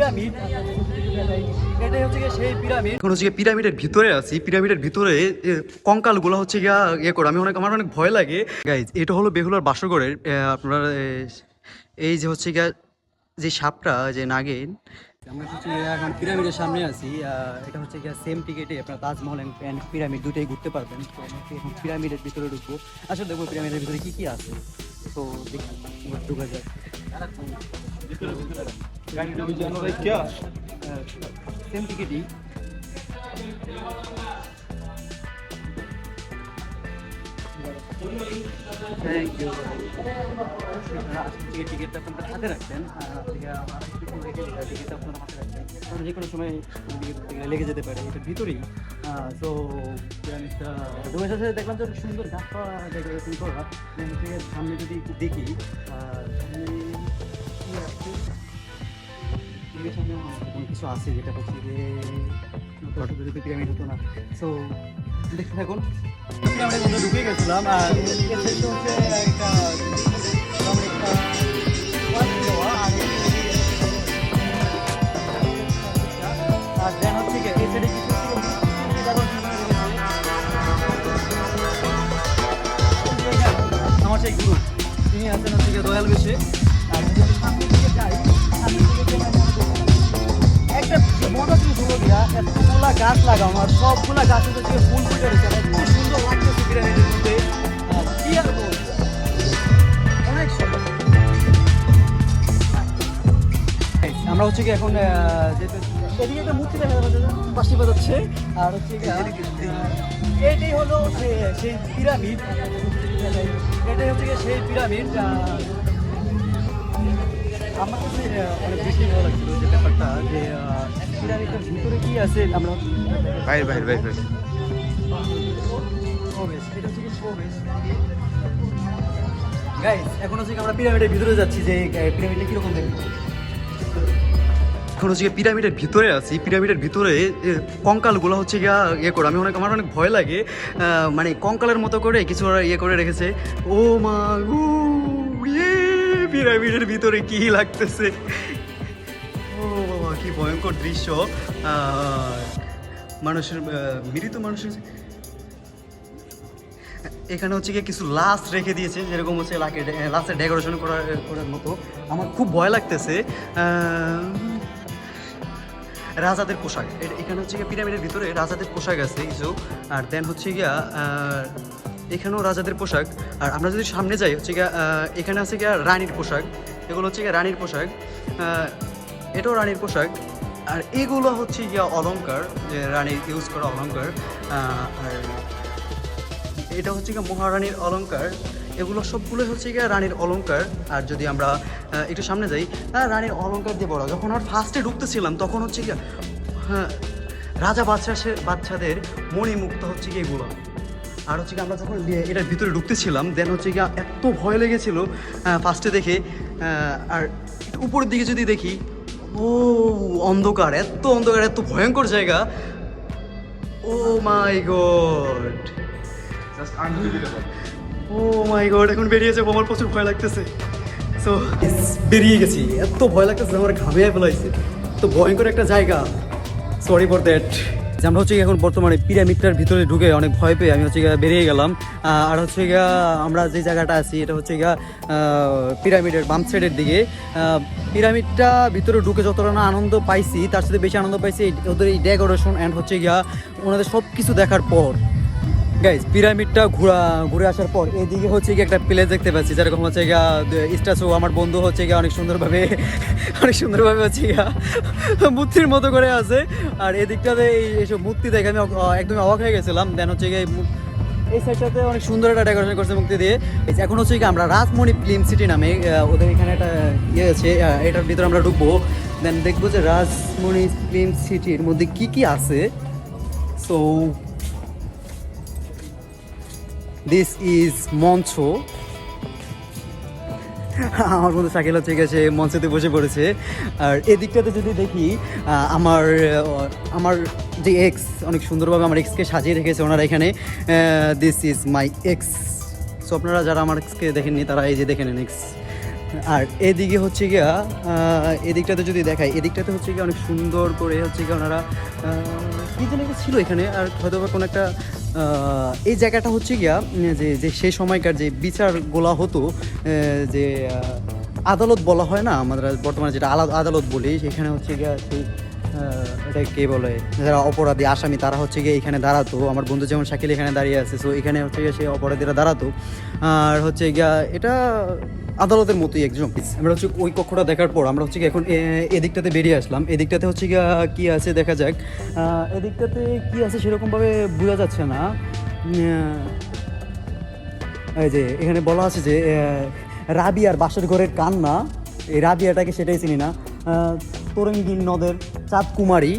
Pyramid, এটাই হচ্ছে গিয়ে সেই পিরামিড। এখন হচ্ছে পিরামিডের ভিতরে আছি, পিরামিডের ভিতরে কঙ্কালগুলো হচ্ছে গিয়া করে আমি আমার অনেক ভয় লাগে গাইজ। এটা হলো বেহুলার বাসরঘরের আপনার এই যে হচ্ছে গিয়া যে সাপটা যে নাগিন। আমরা হচ্ছে এখন পিরামিডের সামনে আছি। এটা হচ্ছে গিয়া সেম টিকেটে আপনার তাজমহল অ্যান্ড পিরামিড দুটোই ঘুরতে পারবেন। তো এখন পিরামিডের ভিতরে ঢুকবো, আসলে দেখবো পিরামিডের ভিতরে কি কি আছে। তো দেখি ঢুকা যায়। সেম টিকেটই। Thank you. টিকিটটা আপনারা হাতে রাখবেন, টিকিটটা আপনারা হাতে রাখবেন, কারণ যে কোনো সময় লেগে যেতে পারে এটার ভিতরেই। তো পিরামিডটা ঢোকার সাথে দেখলাম যে সুন্দর গাছপালা ডেকোরেশন করা। সামনে যদি দেখি সামনে কি আছে, সামনে কোনো কিছু আছে যেটা হচ্ছে যে পিরামিড হতো না। সো দেখতে থাকুন। আমরা কিন্তু ঢুকে গেছিলাম আর হচ্ছে একটা আর দেন হচ্ছে কি এই সাইডে কিছু আমার সেই গুরু তিনি আছেন হচ্ছে গিয়ে দয়াল বেশে। আর যদি আমি সামনের দিকে যাই, সামনের দিকে গেলে একটা মজা জিনিস হলো গিয়া এতগুলা গাছ লাগানো আর সবগুলা গাছের হচ্ছে ফুল ফুটে রয়েছে, এত সুন্দর লাগতেছে পিরামিডের মধ্যে। কি আর বলবো, অনেক সুন্দর। আমরা হচ্ছে কি এখন এদিকে একটা মূর্তি দেখা যাচ্ছে, পাশে বাজাচ্ছে। আর হচ্ছে এটাই হলো সেই পিরামিড, এটাই হচ্ছে সেই পিরামিড। আমার কাছে অনেক বেশি ভালো লাগছিল যে ব্যাপারটা যে পিরামিডের ভিতরে কি আছে। আমরা গাইস এখন হচ্ছে আমরা পিরামিডের ভিতরে যাচ্ছি, যে পিরামিডটা কিরকম দেখবো। এখন হচ্ছে পিরামিডের ভিতরে আছি, পিরামিডের ভিতরে কঙ্কালগুলো হচ্ছে গিয়া করে আমি আমার অনেক ভয় লাগে। মানে কঙ্কালের মতো করে কিছু ওরা করে রেখেছে। ও মা গো, পিরামিডের ভিতরে কি লাগতেছে, ও বাবা কি ভয়ঙ্কর দৃশ্য। মানুষের মৃত মানুষের এখানে হচ্ছে গিয়ে কিছু লাশ রেখে দিয়েছে, যেরকম হচ্ছে লাশের ডেকোরেশন করার মতো। আমার খুব ভয় লাগতেছে। রাজাদের পোশাক, এখানে হচ্ছে গিয়ে পিরামিডের ভিতরে রাজাদের পোশাক আছে কিছু। আর দেন হচ্ছে গিয়া এখানেও রাজাদের পোশাক। আর আমরা যদি সামনে যাই হচ্ছে গিয়া এখানে আছে গিয়া রানীর পোশাক, এগুলো হচ্ছে গিয়া রানীর পোশাক, এটাও রানীর পোশাক। আর এগুলো হচ্ছে গিয়া অলংকার, যে রানীর ইউজ করা অলংকার। আর এটা হচ্ছে গিয়া মহারানীর অলংকার, এগুলো সবগুলো হচ্ছে গিয়া রানীর অলংকার। আর যদি আমরা একটু সামনে যাই, রানীর অলংকার দিয়ে বড়। যখন আমরা ফার্স্টে ঢুকতেছিলাম তখন হচ্ছে গিয়া রাজা বাচ্চাদের মণিমুক্ত হচ্ছে গিয়ে এগুলো। আর হচ্ছে কি আমরা যখন এটার ভিতরে ঢুকতেছিলাম দেন হচ্ছে গিয়া এত ভয় লেগেছিল ফার্স্টে দেখে। আর একটু উপরের দিকে যদি দেখি, ও অন্ধকার, এত অন্ধকার, এত ভয়ঙ্কর জায়গা। ও মাই গড, ও মাই গড, এখন বেরিয়ে যাবো, আমার প্রচুর ভয় লাগতেছে। সো বেরিয়ে গেছি, এত ভয় লাগতেছে আমার ঘামিয়ে ফেলাইছে, তো ভয়ঙ্কর একটা জায়গা। Sorry for that. আমরা হচ্ছে এখন বর্তমানে পিরামিডটার ভিতরে ঢুকে অনেক ভয় পেয়ে আমি হচ্ছে বেরিয়ে গেলাম। আর হচ্ছে গিয়া আমরা যে জায়গাটা আছি এটা হচ্ছে গিয়া পিরামিডের বাম সাইডের দিকে। পিরামিডটা ভিতরে ঢুকে যতটা না আনন্দ পাইছি তার সাথে বেশি আনন্দ পাইছি ওদের এই ডেকোরেশন অ্যান্ড হচ্ছে গিয়া ওনাদের সব কিছু দেখার পর। গাইজ পিরামিডটা ঘুরে আসার পর এদিকে হচ্ছে গিয়ে একটা প্লেস দেখতে পাচ্ছি, যেরকম হচ্ছে গিয়া স্ট্যাচু। আমার বন্ধু হচ্ছে গিয়া অনেক সুন্দরভাবে হচ্ছে গিয়া মূর্তির মতো করে আছে। আর এদিকটাতে এইসব মূর্তি দেখে আমি একদমই অবাক হয়ে গেছিলাম। দেন হচ্ছে গিয়ে এই সাইডটাতে অনেক সুন্দর একটা ডেকোরেশন করছে মূর্তি দিয়ে। এখন হচ্ছে কি আমরা রাজমণি ফিল্ম সিটি নামে ওদের এখানে একটা ইয়ে আছে, এটার ভিতরে আমরা ঢুকবো। দেন দেখবো যে রাজমণি ফিল্ম সিটির মধ্যে কি কি আছে। সো দিস ইজ মঞ্চ। আমার বন্ধু শাকিল হচ্ছে গেছে মঞ্চেতে বসে পড়েছে। আর এদিকটাতে যদি দেখি আমার যে এক্স অনেক সুন্দরভাবে আমার এক্সকে সাজিয়ে রেখেছে ওনারা এখানে। This is my x. So আপনারা যারা আমার এক্সকে দেখেননি তারা এই যে দেখে নেন এক্স। আর এদিকে হচ্ছে গিয়া এদিকটাতে যদি দেখাই, এদিকটাতে হচ্ছে গিয়ে অনেক সুন্দর করে হচ্ছে গিয়ে ওনারা কী যেন একটা ছিল এখানে, আর হয়তো বা কোনো একটা এই জায়গাটা হচ্ছে গিয়া যে যে সেই সময়কার যে বিচারগুলা হতো, যে আদালত বলা হয় না আমাদের বর্তমানে যেটা আদালত বলি, সেখানে হচ্ছে গিয়া সেই এটা কে বলে, যারা অপরাধী আসামি তারা হচ্ছে গিয়ে এখানে দাঁড়াতো। আমার বন্ধু যেমন শাকিল এখানে দাঁড়িয়ে আছে, সো এখানে হচ্ছে গিয়ে সেই অপরাধীরা দাঁড়াতো। আর হচ্ছে গিয়া এটা আদালতের মতোই একদম। আমরা হচ্ছে ওই কক্ষটা দেখার পর আমরা হচ্ছে কি এখন এদিকটাতে বেরিয়ে আসলাম। এদিকটাতে হচ্ছে গিয়া কী আছে দেখা যাক। এদিকটাতে কী আছে সেরকমভাবে বোঝা যাচ্ছে না। এই যে এখানে বলা আছে যে রাবিয়ার বাসর ঘরের কান্না, এই রাবিয়াটাকে সেটাই চিনি না। তরঙ্গিন নদের চাঁদ কুমারী,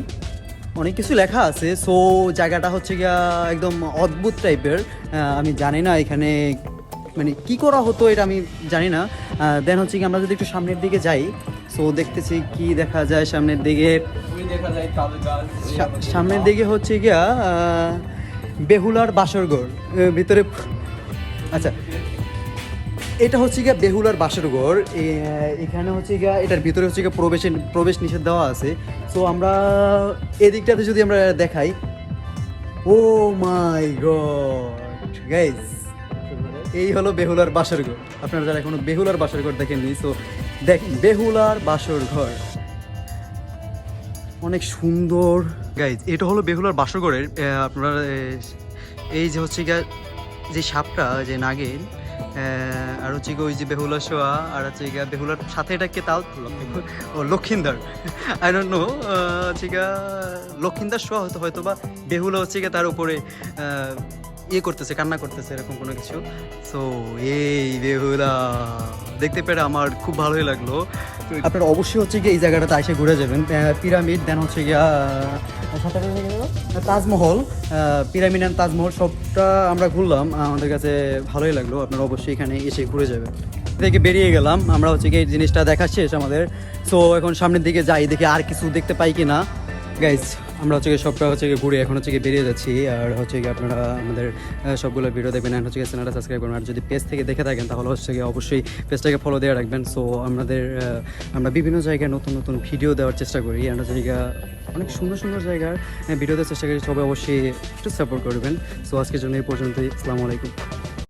অনেক কিছু লেখা আছে। সো জায়গাটা হচ্ছে গিয়া একদম অদ্ভুত টাইপের। আমি জানি না এখানে মানে কি করা হতো, এটা আমি জানি না। দেন হচ্ছে কি আমরা যদি একটু সামনের দিকে যাই, সো দেখতেছি কি দেখা যায় সামনের দিকে। সামনের দিকে হচ্ছে গিয়া বেহুলার বাসরঘর ভিতরে। আচ্ছা, এটা হচ্ছে গিয়া বেহুলার বাসরঘর। এখানে হচ্ছে গিয়া এটার ভিতরে হচ্ছে গিয়া প্রবেশ নিষেধ দেওয়া আছে। সো আমরা এদিকটাতে যদি আমরা দেখাই, ও মাই গড গাইস, এই হলো বেহুলার বাসরঘর। আপনারা যারা এখনো বেহুলার বাসরঘর দেখেননি, সো দেখেন বেহুলার বাসরঘর অনেক সুন্দর গাইজ। এটা হলো বেহুলার বাসরঘরের আপনারা এই যে হচ্ছে গিয়া যে সাপটা, যে নাগিন, আর হচ্ছে গিয়ে ওই যে বেহুলা শোয়া, আর হচ্ছে গিয়া বেহুলার সাথে এটাকে তাও ও লক্ষিন্দার, আই ডোন্ট নো, হচ্ছে গিয়া লক্ষিন্দার শোয়া হয়তো বা বেহুলা হচ্ছে গিয়া তার উপরে ইয়ে করতেছে, কান্না করতেছে, এরকম কোনো কিছু। সো এই বেহুলা দেখতে পেরে আমার খুব ভালোই লাগলো। আপনারা অবশ্যই হচ্ছে গিয়ে এই জায়গাটাতে এসে ঘুরে যাবেন। পিরামিড, দেন হচ্ছে গিয়া তাজমহল, পিরামিড অ্যান্ড তাজমহল সবটা আমরা ঘুরলাম, আমাদের কাছে ভালোই লাগলো। আপনারা অবশ্যই এখানে এসে ঘুরে যাবেন। থেকে বেরিয়ে গেলাম আমরা, হচ্ছে গিয়ে এই জিনিসটা দেখা শেষ আমাদের। সো এখন সামনের দিকে যাই, দেখি আর কিছু দেখতে পাই কি না গাইজ। আমরা হচ্ছে গিয়ে সবটা হচ্ছে গিয়ে ঘুরে এখন হচ্ছে গিয়ে বেরিয়ে যাচ্ছি। আর হচ্ছে গিয়ে আপনারা আমাদের সবগুলো ভিডিও দেখবেন, আর হচ্ছে গিয়ে চ্যানেলটা সাবস্ক্রাইব করবেন। আর যদি পেজ থেকে দেখে থাকেন তাহলে হচ্ছে গিয়ে অবশ্যই পেজটাকে ফলো দিয়ে রাখবেন। সো আমরা বিভিন্ন জায়গায় নতুন নতুন ভিডিও দেওয়ার চেষ্টা করি, আর হচ্ছে গিয়ে অনেক সুন্দর সুন্দর জায়গার ভিডিও দেওয়ার চেষ্টা করি। সবাই অবশ্যই একটু সাপোর্ট করবেন। সো আজকের জন্য এই পর্যন্তই। আসসালামু আলাইকুম।